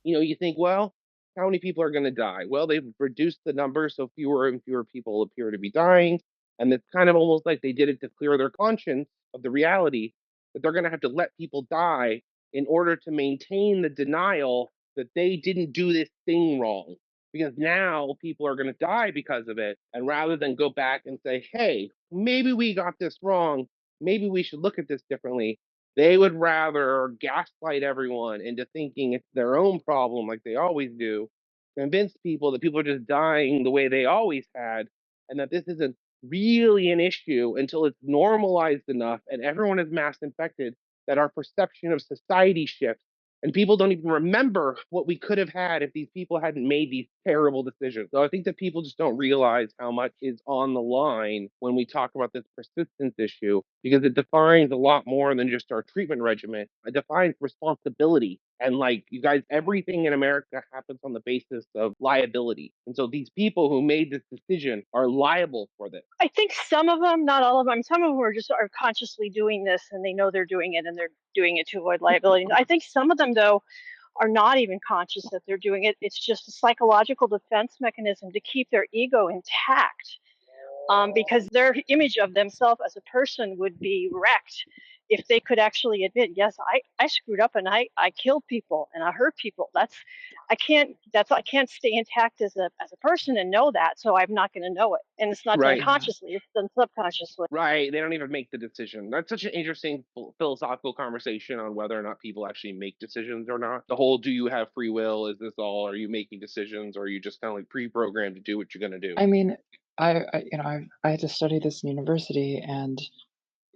you think, well, how many people are going to die? Well, they've reduced the number, so fewer and fewer people appear to be dying. And it's kind of almost like they did it to clear their conscience of the reality that they're going to have to let people die in order to maintain the denial that they didn't do this thing wrong. Because now people are going to die because of it. And rather than go back and say, hey, maybe we got this wrong, maybe we should look at this differently, they would rather gaslight everyone into thinking it's their own problem, like they always do, convince people that people are just dying the way they always had, and that this isn't really an issue until it's normalized enough and everyone is mass infected that our perception of society shifts and people don't even remember what we could have had if these people hadn't made these terrible decisions. So I think that people just don't realize how much is on the line when we talk about this persistence issue because it defines a lot more than just our treatment regimen. It defines responsibility. And like you guys, everything in America happens on the basis of liability. And so these people who made this decision are liable for this. I think some of them, not all of them, some of them are consciously doing this and they know they're doing it and they're doing it to avoid liability. I think some of them, though, are not even conscious that they're doing it. It's just a psychological defense mechanism to keep their ego intact, because their image of themselves as a person would be wrecked if they could actually admit, yes, I screwed up and I killed people and I hurt people. I can't stay intact as a person and know that, so I'm not going to know it. And it's not done Right. consciously, it's done subconsciously. Right. They don't even make the decision. That's such an interesting philosophical conversation on whether or not people actually make decisions or not. The whole do you have free will? Is this all? Are you making decisions or are you just kind of like pre programmed to do what you're going to do? I mean, I had to study this in university, and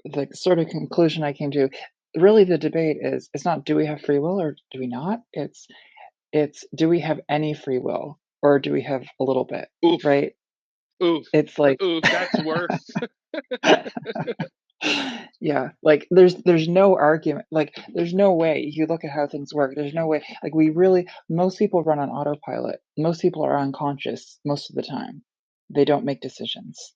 the sort of conclusion I came to, really the debate is it's not do we have free will or do we not? It's do we have any free will or do we have a little bit, Oof. right? Oof. It's like Oof. That's worse. yeah, like there's no argument. Like there's no way you look at how things work. There's no way like we really most people run on autopilot. Most people are unconscious most of the time. They don't make decisions.